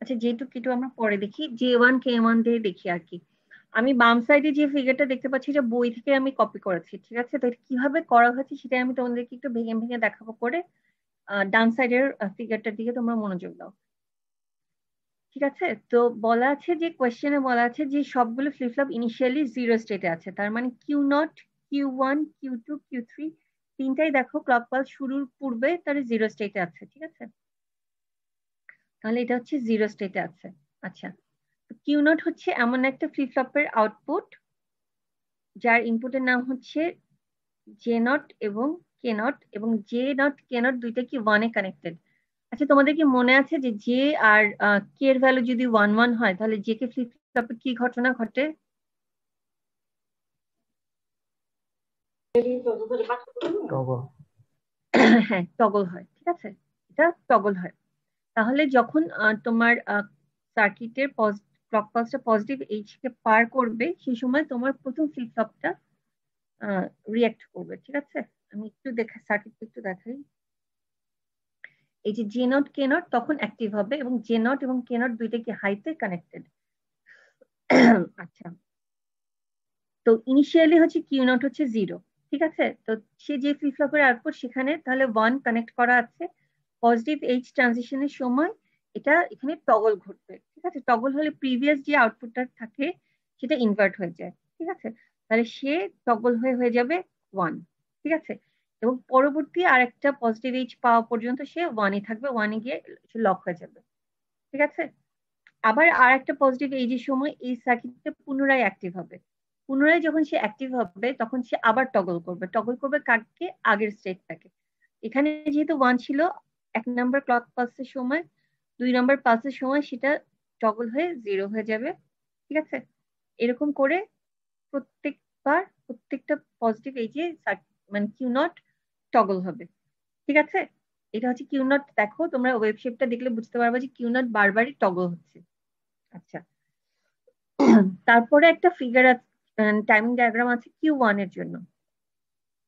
আচ্ছা, যেটুকু কিছু আমরা পরে দেখি, জে ওয়ান কে ওয়ান দিয়ে দেখি আর কি। আমি বাম সাইডে যে ফিগারটা দেখতে পাচ্ছি এটা বই থেকে আমি কপি করেছি, ঠিক আছে? তো এটা কিভাবে করা হয়েছে সেটা আমি তোমাদেরকে একটু ভেঙে ভেঙে দেখাবো করে ডান সাইডের ফিগারটার দিকে তোমরা মনোযোগ দাও, ঠিক আছে? তো বলা আছে যে কোয়েশ্চেনে বলা আছে যে সবগুলো ফ্লিপ ফ্লপ ইনিশিয়ালি জিরো স্টেটে আছে, তার মানে Q naught, Q one, Q two, Q three তিনটাই দেখো ক্লক পালস শুরুর পূর্বে তার জিরো স্টেটে আছে, ঠিক আছে? তাহলে এটা হচ্ছে জিরো স্টেটে আছে। আচ্ছা, কিউ নট হচ্ছে এমন একটা ফ্লিপ ফ্লপের আউটপুট যার ইনপুটের নাম হচ্ছে জে নট এবং কে নট, এবং জে নট কে নট দুইটা কি ওয়ানে কানেক্টেড। আচ্ছা, তোমাদের কি মনে আছে যে জে আর কে এর ভ্যালু যদি 1 1 হয় তাহলে জে কে ফ্লিপ ফ্লপে কি ঘটনা ঘটে? টগল। হ্যাঁ, টগল হয়, ঠিক আছে? এটা টগল হয়। তাহলে যখন তোমার সার্কিটের ক্লক পালসটা পজিটিভ এইচ কে পার করবে সেই সময় তোমার প্রথম ফ্লিপ ফ্লপটা রিঅ্যাক্ট করবে, ঠিক আছে? আমি একটু সার্কিটটা একটু দেখাই। এই যে জে নট কে নট তখন অ্যাক্টিভ হবে এবং জে নট এবং কে নট দুইটা কি হাইতে কানেক্টেড। আচ্ছা, তো ইনিশিয়ালি হচ্ছে কিউ নট হচ্ছে জিরো, ঠিক আছে? তো সে যে ফ্লিপ ফ্লপের আউটপুট সেখানে তাহলে ওয়ান কানেক্ট করা আছে, পজিটিভ এইচ ট্রানজিশনের সময় এটা এখানে টগল ঘটবে, ঠিক আছে? টগল হলে প্রিভিয়াস যে আউটপুটটা থাকে সেটা ইনভার্ট হয়ে যায়, ঠিক আছে? তাহলে সে টগল হয়ে যাবে ওয়ান, ঠিক আছে? এবং পরবর্তী আরেকটা পজিটিভ এইচ পাওয়া পর্যন্ত সে ওয়ানই থাকবে, ওয়ানে গিয়ে লক হয়ে যাবে, ঠিক আছে? আবার আর একটা পজিটিভ এইজের সময় এই সার্কিটটা পুনরায় অ্যাক্টিভ হবে। পুনরায় যখন সে অ্যাক্টিভ হবে তখন সে আবার টগল করবে, টগল করবে কাকে? আগের স্টেটটাকে। এখানে যেহেতু ওয়ান ছিল, 1 নম্বর ক্লক পালসের সময়, 2 নম্বর পালসের সময় সেটা টগল হয়ে জিরো হয়ে যাবে, ঠিক আছে? এরকম করে প্রত্যেকটা পজিটিভ এইজে মানে কিউ নট টগল হবে, ঠিক আছে? এটা হচ্ছে কিউ নট। দেখো তোমরা ওয়েব শেপটা দেখলে বুঝতে পারবে যে কিউ নট বারবারই টগল হচ্ছে। আচ্ছা, তারপরে একটা ফিগার টাইমিং ডায়াগ্রাম আছে কিউ ওয়ান এর জন্য।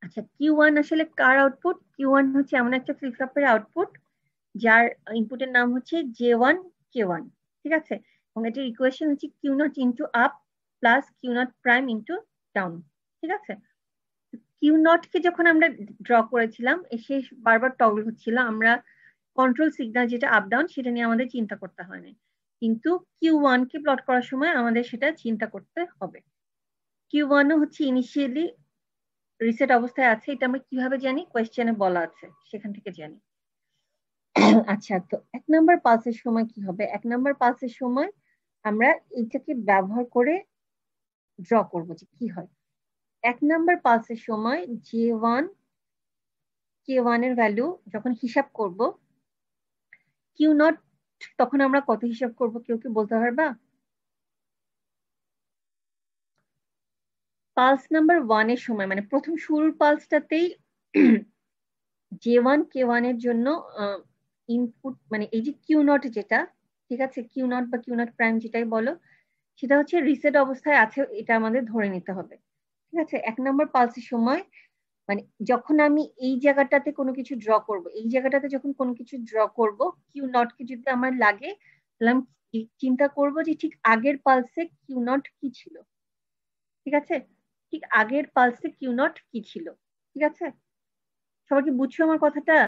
আচ্ছা, কিউ ওয়ান আসলে কার আউটপুট? কিউ ওয়ান হচ্ছে এমন একটা ফ্লিপ ফ্লপের আউটপুট যার ইনপুটের নাম হচ্ছে জে ওয়ান কে ওয়ান, ঠিক আছে? এবং এটার ইকুয়েশন হচ্ছে Q naught into up plus Q naught prime into down, ঠিক আছে? কিউ নট কে যখন আমরা ড্র করেছিলাম সে বারবার টগল হচ্ছিল, আমরা কন্ট্রোল সিগন্যাল যেটা আপ ডাউন সেটা নিয়ে আমাদের চিন্তা করতে হয়নি, কিন্তু কিউ ওয়ান কে প্লট করার সময় আমাদের সেটা চিন্তা করতে হবে। কিউ ওয়ান হচ্ছে ইনিশিয়ালি রিসেট অবস্থায় আছে, এটা আমরা কিভাবে জানি? কোয়েশ্চেনে বলা আছে, সেখান থেকে জানি। আচ্ছা, তো 1 নম্বর পালসের সময় কি হবে? 1 নম্বর পালসের সময় আমরা এইটাকে ব্যবহার করে ড্র করবো যে কি হয়। 1 নম্বর পালসের সময় জে ওয়ান কে ওয়ান এর ভ্যালু যখন হিসাব করব, কিউ নট তখন আমরা কত হিসাব করব? কেউ কি বলতে পারবা? পালস নাম্বার ওয়ান এর সময় মানে প্রথম শুরুর পালসটাতেই জে ওয়ান কে ওয়ান এর জন্য ইনপুট মানে এই যে কিউ নট যেটা, ঠিক আছে? কিউ নট বা কিউ নট প্রাইম যেটাই বলো, সেটা হচ্ছে রিসেট অবস্থায় আছে, এটা আমাদের ধরে নিতে হবে, ঠিক আছে? 1 নম্বর পালসের সময় মানে যখন আমি এই জায়গাটাতে কোনো কিছু ড্র করব, এই জায়গাটাতে যখন কোনো কিছু ড্র করব, কিউ নট কে যদি আমার লাগে তাহলে আমি চিন্তা করব যে ঠিক আগের পালসে কিউ নট কি ছিল, ঠিক আছে? ঠিক আগের পালসে কিউ নট কি ছিল, ঠিক আছে? সবাই কি বুঝছো আমার কথাটা?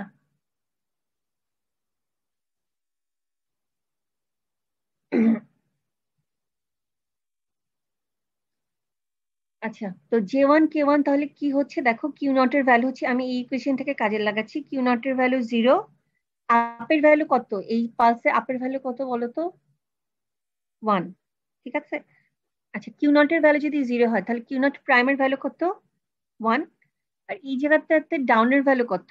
আচ্ছা, তো জে ওয়ান কে ওয়ান তাহলে কি হচ্ছে দেখো, কিউ নট এর ভ্যালু হচ্ছে, আমি এই ইকুয়েশন থেকে কাজে লাগাচ্ছি, কিউ নট এর ভ্যালু জিরো, আপের ভ্যালু কত? এই পালসে আপের ভ্যালু কত বলো তো? ওয়ান, ঠিক আছে? আচ্ছা, কিউ নট এর ভ্যালু যদি জিরো হয় তাহলে কিউ নট প্রাইমের ভ্যালু কত? ওয়ান। আর এই জায়গাটাতে ডাউনের ভ্যালু কত?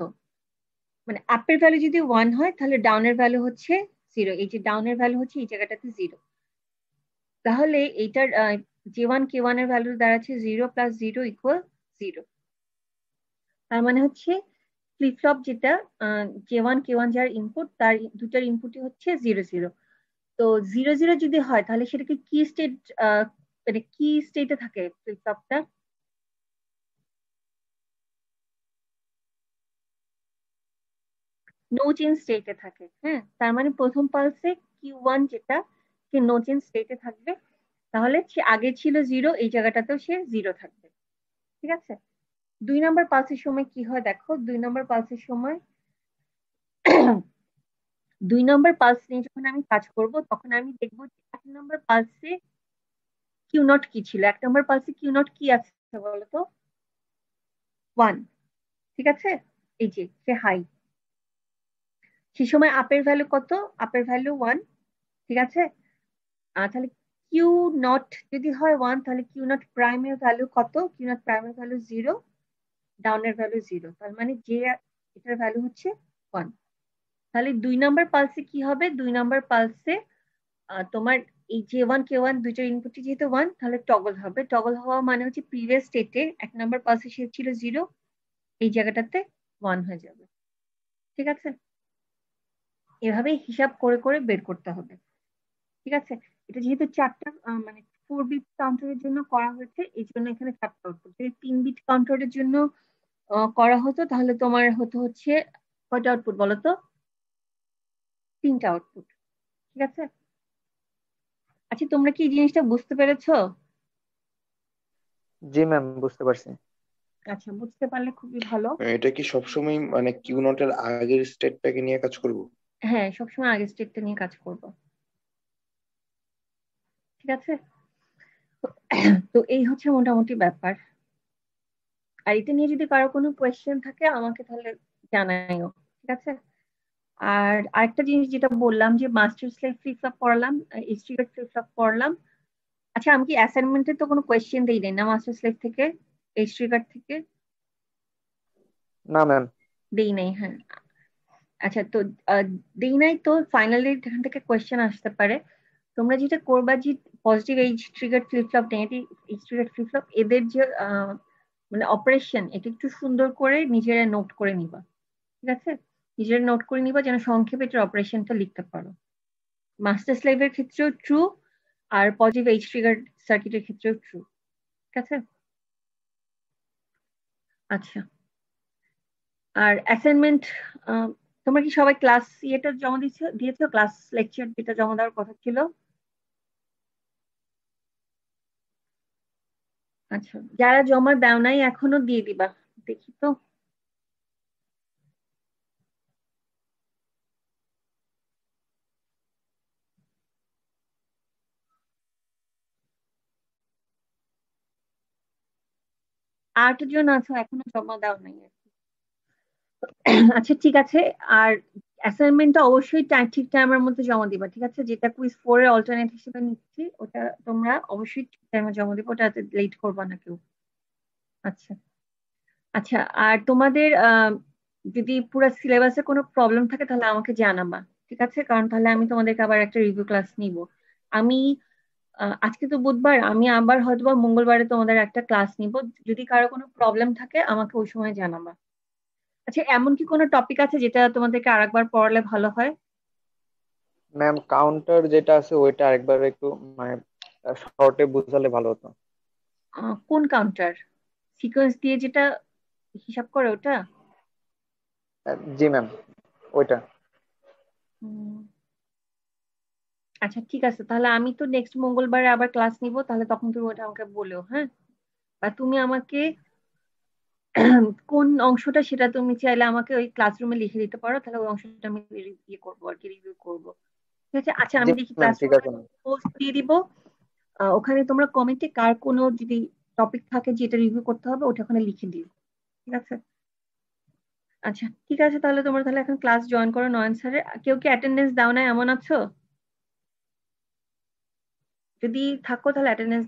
মানে আপের ভ্যালু যদি ওয়ান হয় তাহলে ডাউনের ভ্যালু হচ্ছে জিরো, এই যে ডাউনের ভ্যালু হচ্ছে এই জায়গাটাতে জিরো। তাহলে এইটার জে ওয়ান কে ওয়ান এর ভ্যালু দাঁড়াচ্ছে zero plus zero equal zero. তার মানে হচ্ছে ফ্লিপ ফ্লপ যেটা জে ওয়ান কে ওয়ান যার ইনপুট তার দুটার ইনপুটই হচ্ছে জিরো জিরো। তো জিরো জিরো যদি হয় তাহলে সেটাকে কি স্টেট মানে কি স্টেটে থাকে ফ্লিপ ফ্লপটা? নো চেঞ্জ স্টেটে থাকে, হ্যাঁ? তার মানে প্রথম পালসে কিউ ওয়ান যেটা সে নো চেঞ্জ স্টেটে থাকবে, তাহলে সে আগে ছিল 0, এই জায়গাটাতেও সে 0 থাকবে। ঠিক আছে, 2 নম্বর পালসের সময় কি হয় দেখো। 2 নম্বর পালসের সময় 2 নম্বর পালস নিয়ে যখন আমি কাজ করব তখন আমি দেখবো যে 1 নম্বর পালসে কিউ নট কি ছিল। 1 নম্বর পালসে কিউ নট কি আছে বলতো? 1। ঠিক আছে, এই যে সে হাই, সে সময় আপের ভ্যালু কত? আপের ভ্যালু 1। ঠিক আছে, তাহলে কিউ নট যদি হয় 1, তাহলে কিউ নট প্রাইমের ভ্যালু কত? কিউ নট প্রাইমের ভ্যালু 0, ডাউনের ভ্যালু 0, তার মানে যে এটার ভ্যালু হচ্ছে 1। তাহলে 2 নম্বর পালসে কি হবে? 2 নম্বর পালসে তোমার এই J1 K1 দুইটার ইনপুটই যেহেতু 1, তাহলে টগল হবে। টগল হওয়া মানে হচ্ছে প্রিভিয়াস স্টেটে 1 নম্বর পালসে সে ছিল 0, এই জায়গাটাতে 1 হয়ে যাবে। ঠিক আছে, এভাবে হিসাব করে করে বের করতে হবে। ঠিক আছে, এটা যেহেতু 4টা মানে 4 বিট কাউন্টারের জন্য করা হয়েছে, এই জন্য এখানে 4টা আউটপুট। যদি 3 বিট কাউন্টারের জন্য করা হতো তাহলে তোমার হচ্ছে কয়টা আউটপুট বলো তো? 3টা আউটপুট। ঠিক আছে, আচ্ছা তোমরা কি এই জিনিসটা বুঝতে পেরেছো? জি ম্যাম, বুঝতে পারছি। আচ্ছা, বুঝতে পারলে খুবই ভালো। এটা কি সবসময় মানে কিউ নটের আগের স্টেটটাকে নিয়ে কাজ করব? হ্যাঁ, সবসময় আগের স্টেপটা নিয়ে কাজ করবো। ঠিক আছে, তো এই হচ্ছে মোটামুটি ব্যাপার। আর এটা নিয়ে যদি কারো কোনো কোয়েশ্চেন থাকে আমাকে তাহলে জানাইও। ঠিক আছে, আর আরেকটা জিনিস যেটা বললাম যে মাস্টার স্লেভ ফ্লিপ ফ্লপ পড়ালাম, স্ট্রিগার ফ্লিপ ফ্লপ পড়লাম। আচ্ছা, আমি কি অ্যাসাইনমেন্টে তো কোনো কোয়েশ্চেন দেই নাই না মাস্টার স্লেভ থেকে, স্ট্রিগার থেকে? না ম্যাম। দেই নাই, হ্যাঁ। আচ্ছা, তো দেই নাই তো ফাইনালি এখান থেকে কোয়েশ্চেন আসতে পারে। তোমরা যেটা করবা যে positive age trigger flip flop, negative age trigger flip flop, এদের যে মানে অপারেশন, এটা একটু সুন্দর করে নিজেরা নোট করে নিবা। ঠিক আছে, নিজেরা নোট করে নিবা যেন সংক্ষেপে এটার অপারেশনটা লিখতে পারো। মাস্টার স্লেভের ক্ষেত্রেও ট্রু, আর পজিটিভ এইজ ট্রিগার সার্কিটের ক্ষেত্রেও ট্রু। ঠিক আছে, আচ্ছা। আর অ্যাসাইনমেন্ট তোমরা কি সবাই ক্লাস ইয়েটা জমা দিয়েছো? ক্লাস লেকচার যেটা জমা দেওয়ার কথা ছিল? আচ্ছা, যারা জমা দাও নাই এখনো দিয়ে দিবা, দেখি তো। আটজন আছো এখনো জমা দাও নাই আর কি। আচ্ছা ঠিক আছে, আর অ্যাসাইনমেন্টটা অবশ্যই ঠিক টাইমের মধ্যে জমা দিবা। ঠিক আছে, যেটা কুইজ 4 এর অল্টারনেট হিসেবে নিচ্ছি ওটা তোমরা অবশ্যই ঠিক টাইমে জমা দিবা, ওটাতে লেট করবা না কেউ। আচ্ছা, আচ্ছা। আর তোমাদের যদি পুরো সিলেবাসে কোনো প্রবলেম থাকে তাহলে আমাকে জানাবা। ঠিক আছে, কারণ তাহলে আমি তোমাদেরকে আবার একটা রিভিউ ক্লাস নিব। আমি আজকে তো বুধবার, আমি আবার হয়তোবা মঙ্গলবারে তোমাদের একটা ক্লাস নিব। যদি কারো কোনো প্রবলেম থাকে আমাকে ওই সময় জানাবা। আচ্ছা, এমন কি কোনো টপিক আছে যেটা তোমাদেরকে আরেকবার পড়ালে ভালো হয়? ম্যাম, কাউন্টার যেটা আছে ওইটা আরেকবার একটু মানে শর্টে বুঝালে ভালো হতো। কোন কাউন্টার? সিকোয়েন্স দিয়ে যেটা হিসাব করে ওটা? জি ম্যাম, ওইটা। উম, আচ্ছা ঠিক আছে, তাহলে আমি তো নেক্সট মঙ্গলবারে আবার ক্লাস নিব, তাহলে তখন তুমি ওটা আমাকে বলো, হ্যাঁ? বা তুমি আমাকে কোন অংশটা সেটা তুমি চাইলে আমাকে ওই ক্লাসরুমে লিখে দিতে পারো, তাহলে ওই অংশটা আমি ইয়ে করবো আর কি, রিভিউ করবো। ঠিক আছে, আচ্ছা জি আমি দেখি ম্যাম, ঠিক ক্লাসরুমে আছে ম্যাম। পোস্ট দিয়ে দিব। ওখানে তোমরা কমেন্টে কার কোনো যদি টপিক থাকে যেটা রিভিউ করতে হবে ওটা ওখানে লিখে দিও। ঠিক আছে, আচ্ছা ঠিক আছে, তাহলে তোমরা তাহলে এখন ক্লাস জয়েন করো নয়ন স্যারের। কেউ কি অ্যাটেন্ডেন্স দাও না এমন আছো? যদি থাকো তাহলে অ্যাটেন্ডেন্স